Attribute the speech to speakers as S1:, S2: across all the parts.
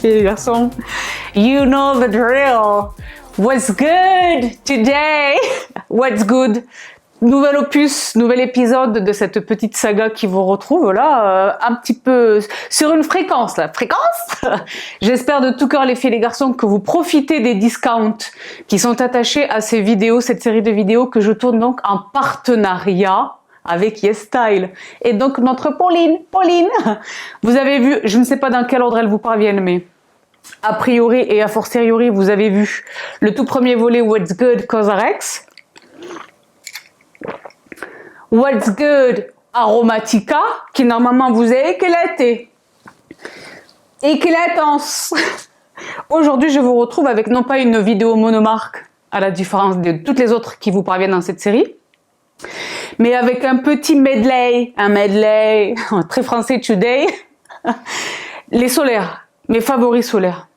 S1: Les garçons, you know the drill. What's good today? What's good? Nouvel opus, nouvel épisode de cette petite saga qui vous retrouve là, un petit peu sur une fréquence là. Fréquence? J'espère de tout cœur les filles et les garçons que vous profitez des discounts qui sont attachés à ces vidéos, cette série de vidéos que je tourne donc en partenariat avec YesStyle. Et donc notre Pauline, vous avez vu, je ne sais pas dans quel ordre elles vous parviennent, mais a priori et a fortiori, vous avez vu le tout premier volet What's Good Cosrx, What's Good Aromatica, qui normalement vous est éclaté. Éclatance. Aujourd'hui, je vous retrouve avec non pas une vidéo monomarque, à la différence de toutes les autres qui vous parviennent dans cette série, mais avec un petit medley, très français today, les solaires, mes favoris solaires.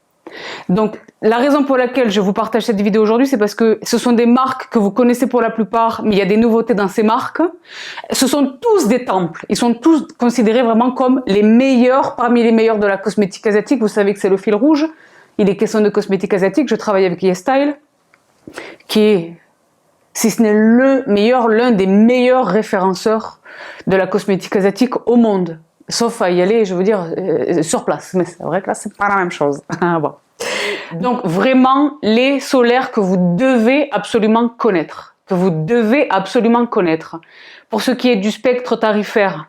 S1: Donc, la raison pour laquelle je vous partage cette vidéo aujourd'hui, c'est parce que ce sont des marques que vous connaissez pour la plupart, mais il y a des nouveautés dans ces marques. Ce sont tous des temples. Ils sont tous considérés vraiment comme les meilleurs, parmi les meilleurs de la cosmétique asiatique. Vous savez que c'est le fil rouge. Il est question de cosmétique asiatique. Je travaille avec YesStyle, qui est, si ce n'est le meilleur, l'un des meilleurs référenceurs de la cosmétique asiatique au monde. Sauf à y aller, je veux dire, sur place. Mais c'est vrai que là, c'est pas la même chose. Bon. Donc, vraiment, les solaires que vous devez absolument connaître. Pour ce qui est du spectre tarifaire,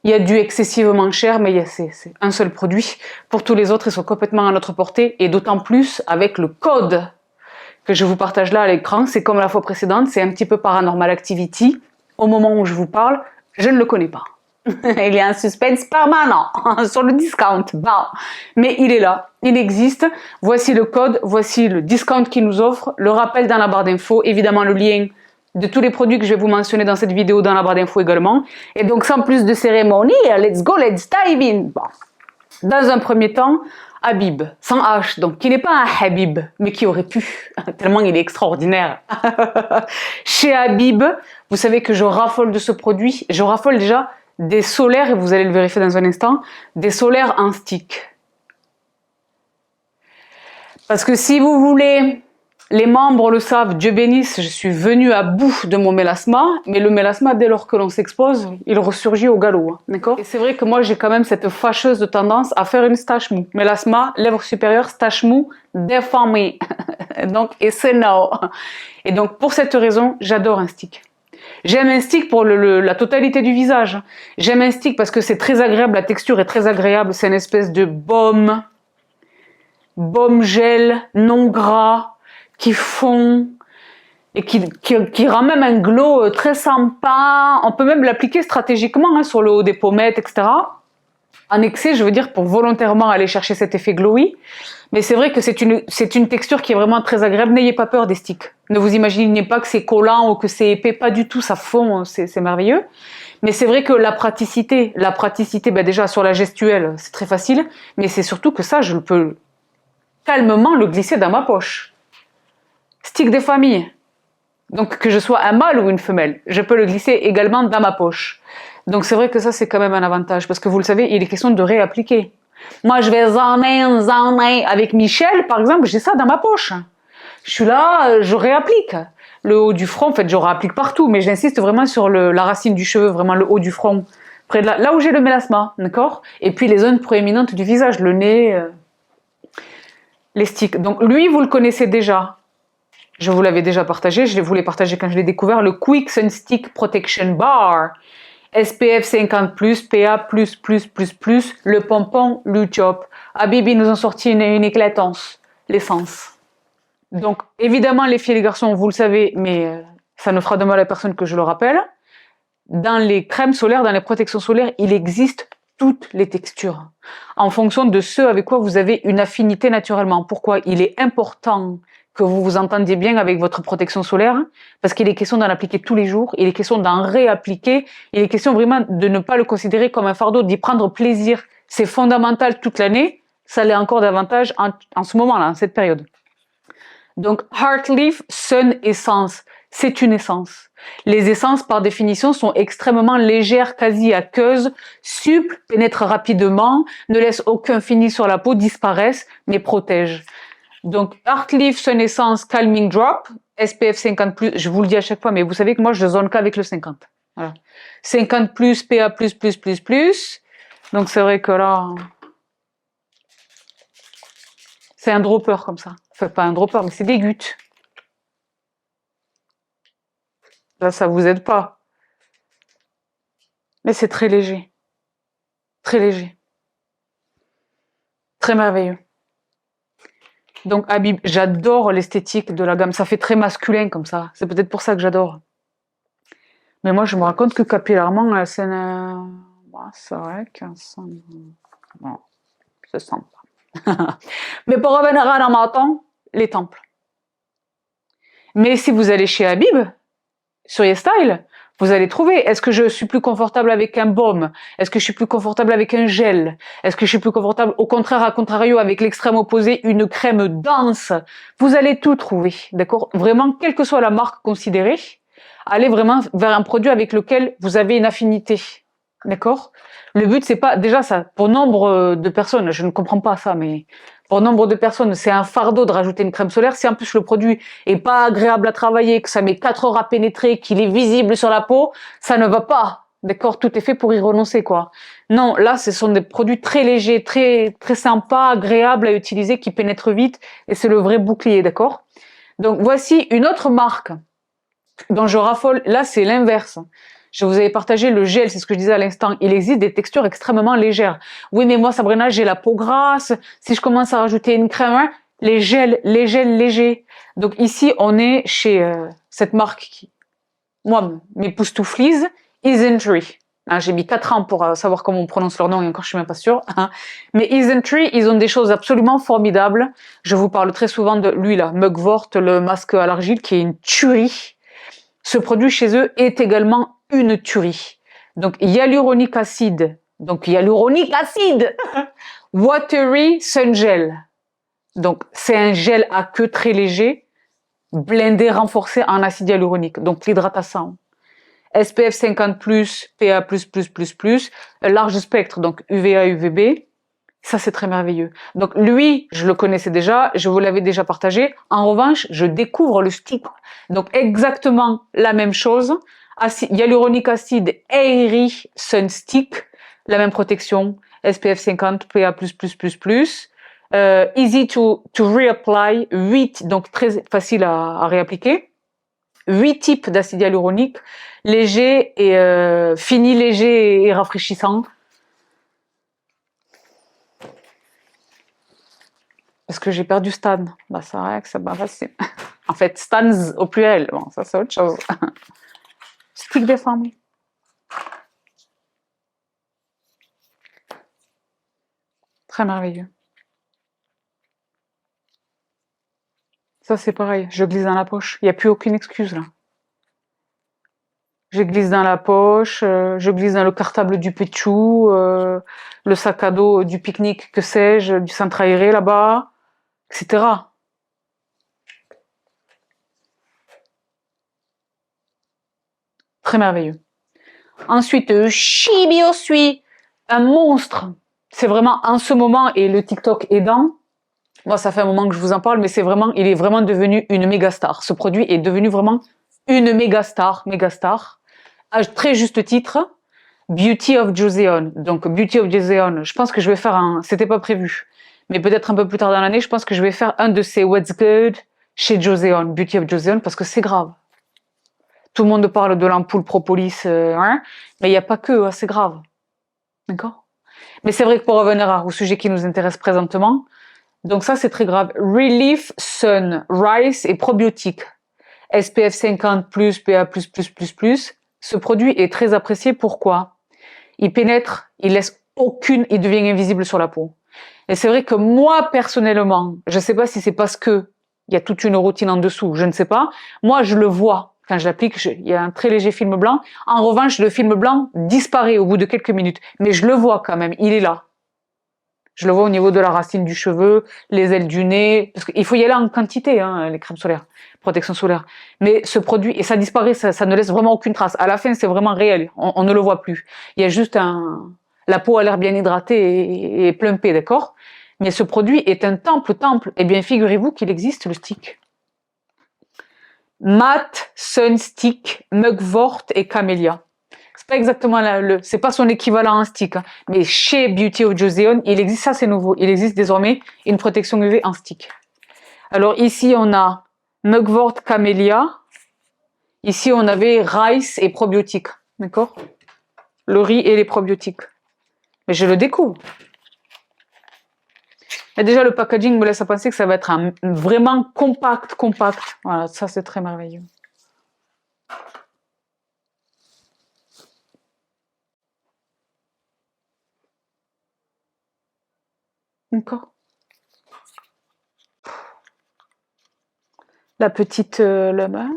S1: il y a du excessivement cher, mais c'est un seul produit. Pour tous les autres, ils sont complètement à notre portée. Et d'autant plus avec le code que je vous partage là à l'écran. C'est comme la fois précédente, c'est un petit peu Paranormal Activity. Au moment où je vous parle, je ne le connais pas. Il y a un suspense permanent sur le discount. Bon. Mais il est là, il existe. Voici le code, voici le discount qu'il nous offre, le rappel dans la barre d'infos, évidemment le lien de tous les produits que je vais vous mentionner dans cette vidéo dans la barre d'infos également. Et donc sans plus de cérémonie, let's go, let's dive in. Bon. Dans un premier temps, Habib, sans H, donc qui n'est pas un Habib, mais qui aurait pu, tellement il est extraordinaire. Chez Habib, vous savez que je raffole de ce produit, je raffole déjà des solaires, et vous allez le vérifier dans un instant, des solaires en stick. Parce que si vous voulez, les membres le savent, Dieu bénisse, je suis venue à bout de mon mélasma, mais le mélasma, dès lors que l'on s'expose, il ressurgit au galop, d'accord? Et c'est vrai que moi, j'ai quand même cette fâcheuse tendance à faire une stache mou. Mélasma, lèvres supérieures, stache mou, déformée. Donc, et c'est no. Et donc, pour cette raison, j'adore un stick. J'aime un stick pour la totalité du visage. J'aime un stick parce que c'est très agréable, la texture est très agréable. C'est une espèce de baume gel non gras qui fond et qui rend même un glow très sympa. On peut même l'appliquer stratégiquement sur le haut des pommettes, etc. En excès, je veux dire, pour volontairement aller chercher cet effet glowy. Mais c'est vrai que c'est une texture qui est vraiment très agréable. N'ayez pas peur des sticks. Ne vous imaginez pas que c'est collant ou que c'est épais. Pas du tout, ça fond, c'est merveilleux. Mais c'est vrai que la praticité, déjà sur la gestuelle, c'est très facile. Mais c'est surtout que ça, je peux calmement le glisser dans ma poche. Stick des familles. Donc que je sois un mâle ou une femelle, je peux le glisser également dans ma poche. Donc c'est vrai que ça, c'est quand même un avantage. Parce que vous le savez, il est question de réappliquer. Moi, je vais zanin. Avec Michel, par exemple, j'ai ça dans ma poche. Je suis là, je réapplique. Le haut du front, en fait, je réapplique partout, mais j'insiste vraiment sur la racine du cheveu, vraiment le haut du front. Près de là où j'ai le mélasma, d'accord? Et puis les zones proéminentes du visage, le nez, les sticks. Donc lui, vous le connaissez déjà. Je vous l'avais déjà partagé, je vous l'ai partagé quand je l'ai découvert, le Quick Sun Stick Protection Bar. SPF 50+, PA++++, le pompon, le chop. Habib, ils nous ont sorti une éclatance, l'essence. Donc, évidemment, les filles et les garçons, vous le savez, mais ça ne fera de mal à personne que je le rappelle. Dans les crèmes solaires, dans les protections solaires, il existe toutes les textures. En fonction de ce avec quoi vous avez une affinité naturellement. Pourquoi il est important que vous vous entendiez bien avec votre protection solaire, parce qu'il est question d'en appliquer tous les jours, il est question d'en réappliquer, il est question vraiment de ne pas le considérer comme un fardeau, d'y prendre plaisir. C'est fondamental toute l'année, ça l'est encore davantage en ce moment-là, en cette période. Donc, Heartleaf Sun Essence, C'est une essence. Les essences, par définition, sont extrêmement légères, quasi aqueuses, suples, pénètrent rapidement, ne laissent aucun fini sur la peau, disparaissent, mais protègent. Donc, Heartleaf Sun Essence Calming Drop, SPF 50+, je vous le dis à chaque fois, mais vous savez que moi, je zone qu'avec le 50. Voilà. 50+, PA+++++. Donc, c'est vrai que là, c'est un dropper comme ça. Enfin, pas un dropper, mais c'est des gouttes. Là, ça vous aide pas. Mais c'est très léger. Très léger. Très merveilleux. Donc, Habib, j'adore l'esthétique de la gamme. Ça fait très masculin comme ça. C'est peut-être pour ça que j'adore. Mais moi, je me rends compte que capillairement, c'est vrai que ça... Bon, ça sent pas. Mais pour revenir à Ramadan, les temples. Mais si vous allez chez Habib, sur YesStyle, vous allez trouver, est-ce que je suis plus confortable avec un baume? Est-ce que je suis plus confortable avec un gel? Est-ce que je suis plus confortable, au contraire, à contrario, avec l'extrême opposé, une crème dense? Vous allez tout trouver, d'accord? Vraiment, quelle que soit la marque considérée, allez vraiment vers un produit avec lequel vous avez une affinité, d'accord? Le but, c'est pas, déjà ça, pour nombre de personnes, je ne comprends pas ça, mais pour nombre de personnes, c'est un fardeau de rajouter une crème solaire. Si en plus le produit est pas agréable à travailler, que ça met 4 heures à pénétrer, qu'il est visible sur la peau, ça ne va pas. D'accord? Tout est fait pour y renoncer, quoi. Non, là, ce sont des produits très légers, très, très sympas, agréables à utiliser, qui pénètrent vite, et c'est le vrai bouclier, d'accord? Donc, voici une autre marque dont je raffole. Là, c'est l'inverse. Je vous avais partagé le gel, c'est ce que je disais à l'instant. Il existe des textures extrêmement légères. Oui, mais moi, Sabrina, j'ai la peau grasse. Si je commence à rajouter une crème, hein, les gels légers. Donc ici, on est chez cette marque qui, moi, m'époustouflise, Isntree. Hein, j'ai mis 4 ans pour savoir comment on prononce leur nom et encore je suis même pas sûre. Hein. Mais Isntree, ils ont des choses absolument formidables. Je vous parle très souvent de lui là, Mugwort, le masque à l'argile, qui est une tuerie. Ce produit chez eux est également une tuerie. Donc hyaluronic acid, watery sun gel. Donc c'est un gel à queue très léger, blindé, renforcé en acide hyaluronique. Donc l'hydratation. SPF 50+, PA++++, large spectre, donc UVA, UVB. Ça, c'est très merveilleux. Donc, lui, je le connaissais déjà, je vous l'avais déjà partagé. En revanche, je découvre le stick. Donc, exactement la même chose. Hyaluronic acid Airy Sun Stick, la même protection, SPF 50, PA++++. Easy to reapply, 8, donc très facile à réappliquer. 8 types d'acide hyaluronique, léger et fini, léger et rafraîchissant. Parce que j'ai perdu Stan. Bah, c'est vrai que c'est pas facile. En fait, Stans au pluriel. Bon, ça, c'est autre chose. Stick de femme. Très merveilleux. Ça, c'est pareil. Je glisse dans la poche. Il n'y a plus aucune excuse, là. Je glisse dans la poche, je glisse dans le cartable du Péchou, le sac à dos du pique-nique, que sais-je, du centre aéré là-bas, etc. Très merveilleux. Ensuite, Shibio suit un monstre. C'est vraiment en ce moment, et le TikTok aidant, moi ça fait un moment que je vous en parle, mais il est vraiment devenu une méga star. Ce produit est devenu vraiment une méga star. À très juste titre, Beauty of Joseon. Donc Beauty of Joseon, je pense que je vais faire c'était pas prévu, mais peut-être un peu plus tard dans l'année, je pense que je vais faire un de ces What's Good chez Joseon, Beauty of Joseon, parce que c'est grave. Tout le monde parle de l'ampoule propolis, hein, mais il n'y a pas que, hein, c'est grave. D'accord? Mais c'est vrai que pour revenir au sujet qui nous intéresse présentement, donc ça c'est très grave. Relief Sun, Rice et probiotique. SPF 50+, PA++++. Ce produit est très apprécié. Pourquoi? Il pénètre, il devient invisible sur la peau. Et c'est vrai que moi, personnellement, je ne sais pas si c'est parce que il y a toute une routine en dessous, je ne sais pas. Moi, je le vois quand je l'applique, il y a un très léger film blanc. En revanche, le film blanc disparaît au bout de quelques minutes. Mais je le vois quand même, il est là. Je le vois au niveau de la racine du cheveu, les ailes du nez, parce qu'il faut y aller en quantité, hein, les crèmes solaires, protection solaire. Mais ce produit, et ça disparaît, ça ne laisse vraiment aucune trace. À la fin, c'est vraiment réel, on ne le voit plus. Il y a juste la peau a l'air bien hydratée et plumpée, d'accord? Mais ce produit est un temple. Eh bien, figurez-vous qu'il existe le stick. Matte, Sun Stick, Mugwort et Camellia. C'est pas exactement c'est pas son équivalent en stick, hein, mais chez Beauty of Joseon, il existe, ça c'est nouveau, il existe désormais une protection UV en stick. Alors ici on a Mugwort Camellia, ici on avait rice et probiotiques, d'accord? Le riz et les probiotiques. Mais je le découvre. Mais déjà le packaging me laisse à penser que ça va être vraiment compact. Voilà, ça c'est très merveilleux. D'accord. La petite lemer.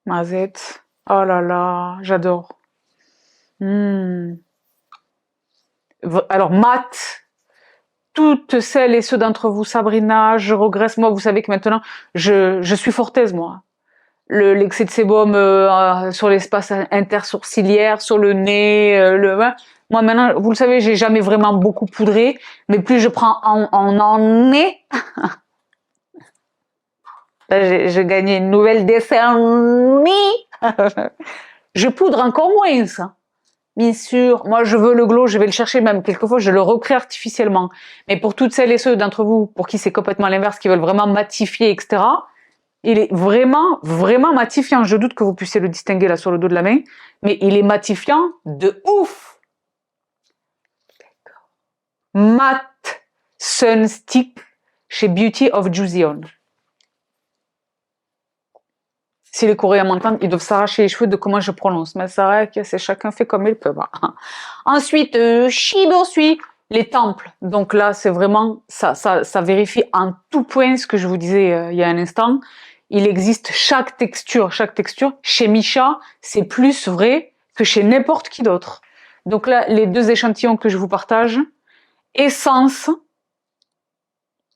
S1: Mazette. Oh là là, j'adore. Alors, Matt, toutes celles et ceux d'entre vous, Sabrina, je regrette, moi, vous savez que maintenant, je suis fortaise, moi. L'excès de sébum sur l'espace intersourciliaire, sur le nez, moi maintenant, vous le savez, j'ai jamais vraiment beaucoup poudré, mais plus je prends en nez, là, j'ai gagné une nouvelle décennie. Je poudre encore moins, ça. Bien sûr, moi je veux le glow, je vais le chercher même. Quelquefois, je le recrée artificiellement. Mais pour toutes celles et ceux d'entre vous pour qui c'est complètement l'inverse, qui veulent vraiment matifier, etc., il est vraiment matifiant. Je doute que vous puissiez le distinguer là sur le dos de la main, mais il est matifiant de ouf. Matte Sun Stick chez Beauty of Joseon. Si les Coréens m'entendent, ils doivent s'arracher les cheveux de comment je prononce. Mais c'est vrai que c'est chacun fait comme il peut. Ensuite, Shibosui, les temples. Donc là, c'est vraiment, ça vérifie en tout point ce que je vous disais il y a un instant. Il existe chaque texture. Chez Misha, c'est plus vrai que chez n'importe qui d'autre. Donc là, les deux échantillons que je vous partage, Essence,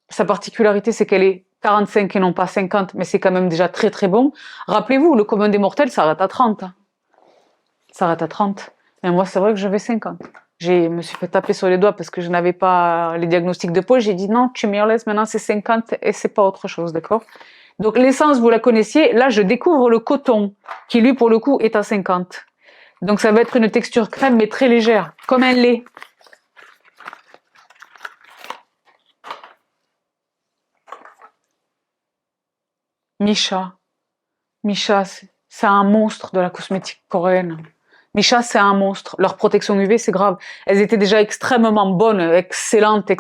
S1: sa particularité, c'est qu'elle est 45 et non pas 50, mais c'est quand même déjà très très bon. Rappelez-vous, le commun des mortels s'arrête à 30. Ça arrête à 30. Mais moi, c'est vrai que je vais 50. Je me suis fait taper sur les doigts parce que je n'avais pas les diagnostics de peau. J'ai dit non, tu me laisses, maintenant c'est 50 et c'est pas autre chose, d'accord? Donc l'essence, vous la connaissiez. Là, je découvre le coton qui, lui, pour le coup, est à 50. Donc ça va être une texture crème, mais très légère, comme un lait. Misha. Misha, c'est un monstre de la cosmétique coréenne. Misha, c'est un monstre. Leur protection UV, c'est grave. Elles étaient déjà extrêmement bonnes, excellentes.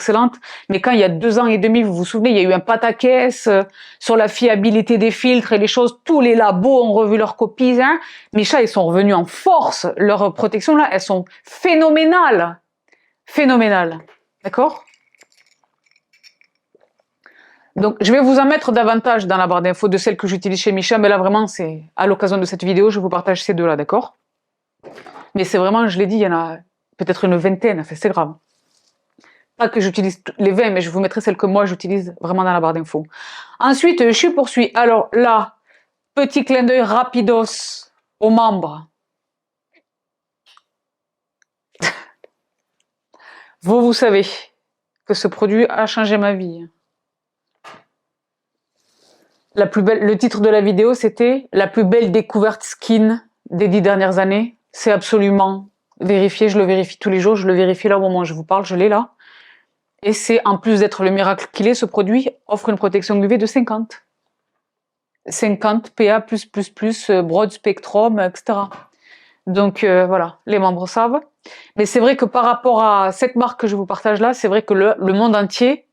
S1: Mais quand il y a 2 ans et demi, vous vous souvenez, il y a eu un pataquès sur la fiabilité des filtres et les choses. Tous les labos ont revu leurs copies. Hein. Misha, ils sont revenus en force. Leurs protections, là, elles sont phénoménales. D'accord? Donc, je vais vous en mettre davantage dans la barre d'infos de celles que j'utilise chez Misha, mais là, vraiment, c'est à l'occasion de cette vidéo, je vous partage ces deux-là, d'accord? Mais c'est vraiment, je l'ai dit, il y en a peut-être une vingtaine, enfin, c'est grave. Pas que j'utilise les 20, mais je vous mettrai celles que moi, j'utilise vraiment dans la barre d'infos. Ensuite, je poursuis. Alors là, petit clin d'œil rapidos aux membres. Vous savez que ce produit a changé ma vie. La plus belle, le titre de la vidéo, c'était « La plus belle découverte skin des 10 dernières années ». C'est absolument vérifié, je le vérifie tous les jours, je le vérifie là au moment où je vous parle, je l'ai là. Et c'est, en plus d'être le miracle qu'il est, ce produit offre une protection UV de 50. 50 PA+++, broad spectrum, etc. Donc voilà, les membres savent. Mais c'est vrai que par rapport à cette marque que je vous partage là, c'est vrai que le monde entier,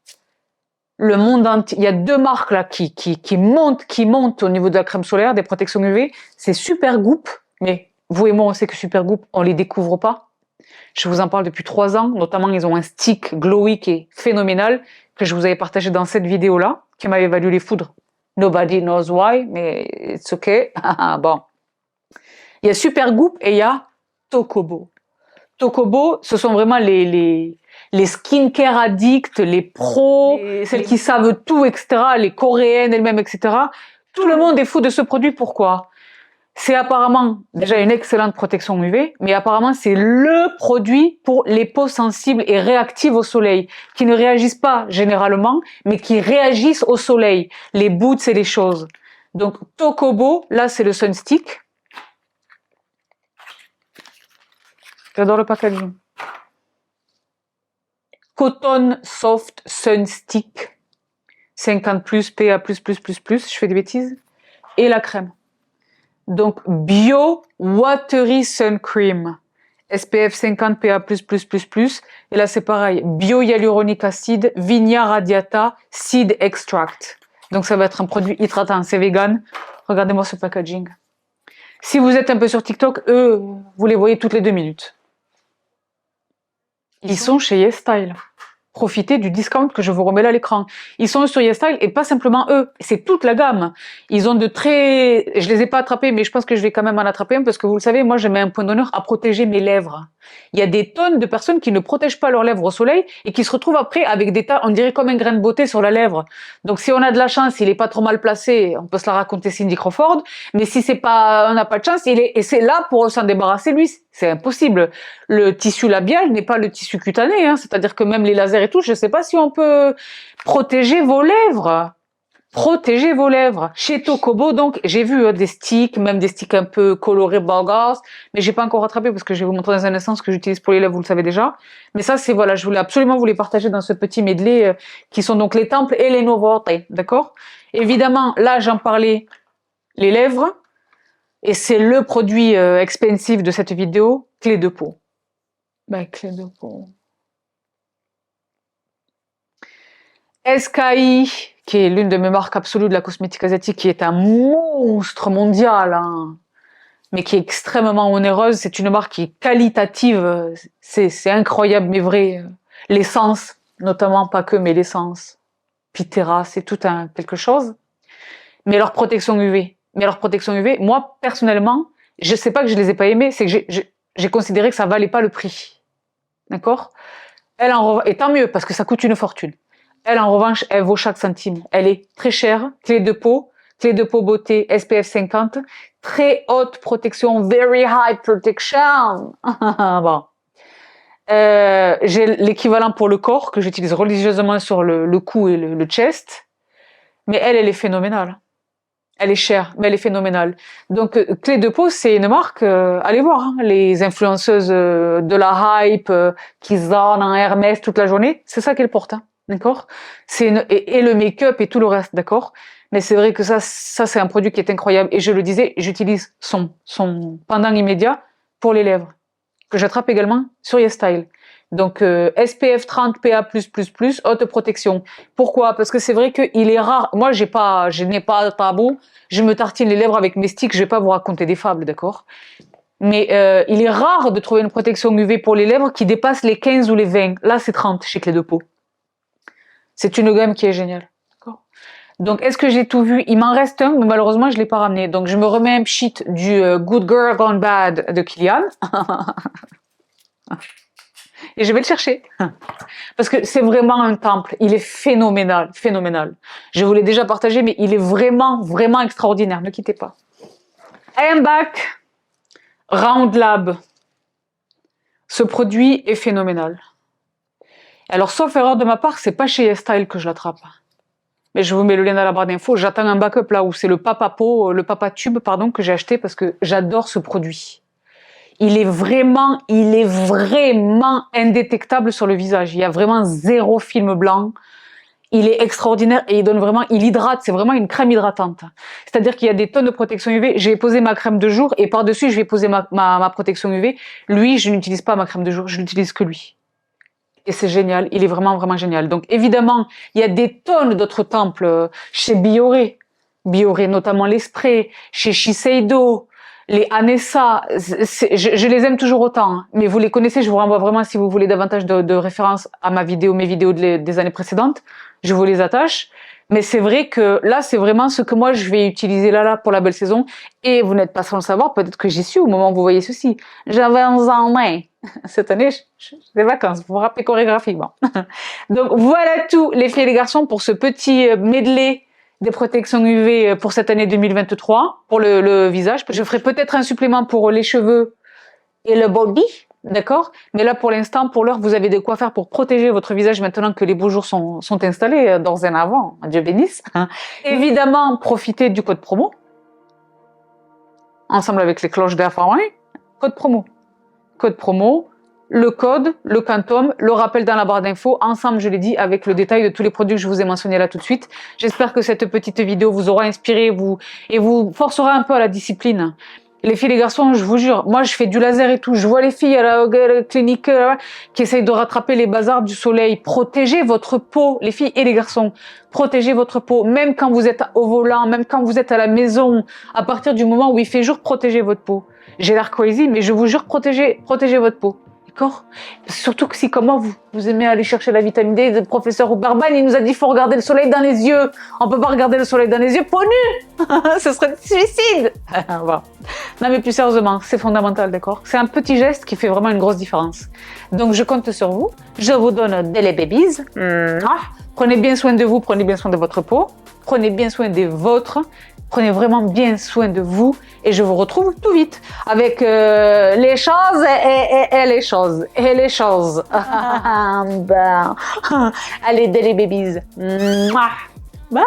S1: il y a deux marques là qui montent au niveau de la crème solaire, des protections UV. C'est Supergoop, mais vous et moi on sait que Supergoop, on les découvre pas. Je vous en parle depuis 3 ans, notamment ils ont un stick glowy qui est phénoménal, que je vous avais partagé dans cette vidéo là, qui m'avait valu les foudres. Nobody knows why, mais it's okay. Bon. Il y a Supergoop et il y a Tokobo. Tokobo, ce sont vraiment les skincare addicts, les pros, celles qui savent tout, etc., les coréennes elles-mêmes, etc. Tout le monde est fou de ce produit. Pourquoi? C'est apparemment déjà une excellente protection UV, mais apparemment c'est le produit pour les peaux sensibles et réactives au soleil, qui ne réagissent pas généralement, mais qui réagissent au soleil, les boots et les choses. Donc Tokobo, là c'est le Sunstick. J'adore le packaging. Cotton Soft Sunstick, 50+, PA++++, je fais des bêtises, et la crème. Donc, Bio Watery Sun Cream, SPF 50 PA++++, et là c'est pareil, Bio Hyaluronic Acid, Vigna Radiata, Seed Extract. Donc ça va être un produit hydratant, c'est vegan. Regardez-moi ce packaging. Si vous êtes un peu sur TikTok, eux, vous les voyez toutes les 2 minutes. Ils sont chez YesStyle. Profitez du discount que je vous remets là à l'écran. Ils sont sur YesStyle et pas simplement eux, c'est toute la gamme. Ils ont de très... Je les ai pas attrapés, mais je pense que je vais quand même en attraper un parce que vous le savez, moi je mets un point d'honneur à protéger mes lèvres. Il y a des tonnes de personnes qui ne protègent pas leurs lèvres au soleil et qui se retrouvent après avec des tas, on dirait comme un grain de beauté sur la lèvre. Donc si on a de la chance, il est pas trop mal placé, on peut se la raconter Cindy Crawford, mais si c'est pas, on n'a pas de chance, et c'est là pour s'en débarrasser lui, c'est impossible. Le tissu labial n'est pas le tissu cutané, hein, c'est-à-dire que même les lasers et tout, je sais pas si on peut protéger vos lèvres. Protégez vos lèvres. Chez Tokobo, donc, j'ai vu des sticks, même des sticks un peu colorés burgers, mais j'ai pas encore rattrapé parce que je vais vous montrer dans un instant ce que j'utilise pour les lèvres, vous le savez déjà. Mais ça, c'est voilà, je voulais absolument vous les partager dans ce petit medley qui sont donc les temples et les nouveautés, d'accord? Évidemment, là, j'en parlais, les lèvres, et c'est le produit expensive de cette vidéo, clé de peau. Ben, clé de peau. SKI, qui est l'une de mes marques absolues de la cosmétique asiatique, qui est un monstre mondial, hein, mais qui est extrêmement onéreuse. C'est une marque qui est qualitative, c'est incroyable, mais vrai. L'essence, notamment, pas que, mais l'essence. Pitera, c'est tout un quelque chose. Mais leur protection UV. Moi, personnellement, je sais pas que je les ai pas aimées, c'est que j'ai considéré que ça valait pas le prix. D'accord? Et tant mieux, parce que ça coûte une fortune. Elle, en revanche, elle vaut chaque centime. Elle est très chère, clé de peau beauté, SPF 50, très haute protection, very high protection. Bon. J'ai l'équivalent pour le corps, que j'utilise religieusement sur le cou et le chest. Mais elle est phénoménale. Elle est chère, mais elle est phénoménale. Donc, clé de peau, c'est une marque, allez voir, hein, les influenceuses de la hype qui zonent en Hermès toute la journée, c'est ça qu'elles portent. Hein. D'accord? Et le make-up et tout le reste, d'accord? Mais c'est vrai que ça c'est un produit qui est incroyable. Et je le disais, j'utilise son pendant immédiat pour les lèvres, que j'attrape également sur YesStyle. Donc SPF 30 PA+++, haute protection. Pourquoi? Parce que c'est vrai qu'il est rare. Moi, je n'ai pas de tabou. Je me tartine les lèvres avec mes sticks. Je vais pas vous raconter des fables, d'accord? Mais il est rare de trouver une protection UV pour les lèvres qui dépasse les 15 ou les 20. Là, c'est 30 chez Clé de Peau. C'est une gamme qui est géniale. Donc, est-ce que j'ai tout vu? Il m'en reste un, mais malheureusement, je l'ai pas ramené. Donc, je me remets un pchit du Good Girl Gone Bad de Kilian. Et je vais le chercher. Parce que c'est vraiment un temple. Il est phénoménal, phénoménal. Je vous l'ai déjà partagé, mais il est vraiment, vraiment extraordinaire. Ne quittez pas. I am back. Round Lab. Ce produit est phénoménal. Alors, sauf erreur de ma part, c'est pas chez YesStyle que je l'attrape. Mais je vous mets le lien dans la barre d'infos. J'attends un backup là où c'est le Papa Tube, pardon, que j'ai acheté parce que j'adore ce produit. Il est vraiment indétectable sur le visage. Il y a vraiment zéro film blanc. Il est extraordinaire et il hydrate. C'est vraiment une crème hydratante. C'est-à-dire qu'il y a des tonnes de protection UV. J'ai posé ma crème de jour et par-dessus, je vais poser ma protection UV. Lui, je n'utilise pas ma crème de jour. Je n'utilise que lui. Et c'est génial, il est vraiment, vraiment génial. Donc évidemment, il y a des tonnes d'autres temples chez Bioré. Bioré, notamment les sprays, chez Shiseido, les Anessa. Je les aime toujours autant. Hein. Mais vous les connaissez, je vous renvoie vraiment, si vous voulez davantage de références à mes vidéos des années précédentes, je vous les attache. Mais c'est vrai que là, c'est vraiment ce que moi, je vais utiliser là pour la belle saison. Et vous n'êtes pas sans le savoir, peut-être que j'y suis au moment où vous voyez ceci. J'avais un en main. Cette année, des vacances, vous vous rappelez chorégraphie. Bon. Donc voilà tout les filles et les garçons pour ce petit medley des protections UV pour cette année 2023, pour le visage. Je ferai peut-être un supplément pour les cheveux et le body, d'accord? Mais là, pour l'instant, pour l'heure, vous avez de quoi faire pour protéger votre visage maintenant que les beaux jours sont installés dorénavant. Dieu bénisse. Évidemment, profitez du code promo. Ensemble avec les cloches d'information. Code promo. Code promo, le code, le quantum, le rappel dans la barre d'infos, ensemble, je l'ai dit, avec le détail de tous les produits que je vous ai mentionnés là tout de suite. J'espère que cette petite vidéo vous aura inspiré et vous forcera un peu à la discipline. Les filles et les garçons, je vous jure, moi je fais du laser et tout, je vois les filles à la clinique qui essayent de rattraper les bazars du soleil. Protégez votre peau, les filles et les garçons, protégez votre peau, même quand vous êtes au volant, même quand vous êtes à la maison, à partir du moment où il fait jour, protégez votre peau. J'ai l'air crazy, mais je vous jure, protégez votre peau. D'accord? Surtout que si, comme moi, vous aimez aller chercher la vitamine D, le professeur Huberman, il nous a dit qu'il faut regarder le soleil dans les yeux. On peut pas regarder le soleil dans les yeux, peau nue. Ce serait du suicide. Bon. Non, mais plus sérieusement, c'est fondamental, d'accord? C'est un petit geste qui fait vraiment une grosse différence. Donc, je compte sur vous. Je vous donne des babies. Prenez bien soin de vous, prenez bien soin de votre peau. Prenez bien soin des vôtres. Prenez vraiment bien soin de vous et je vous retrouve tout vite avec les choses et les choses. Et les choses. Allez, des babies. Bye!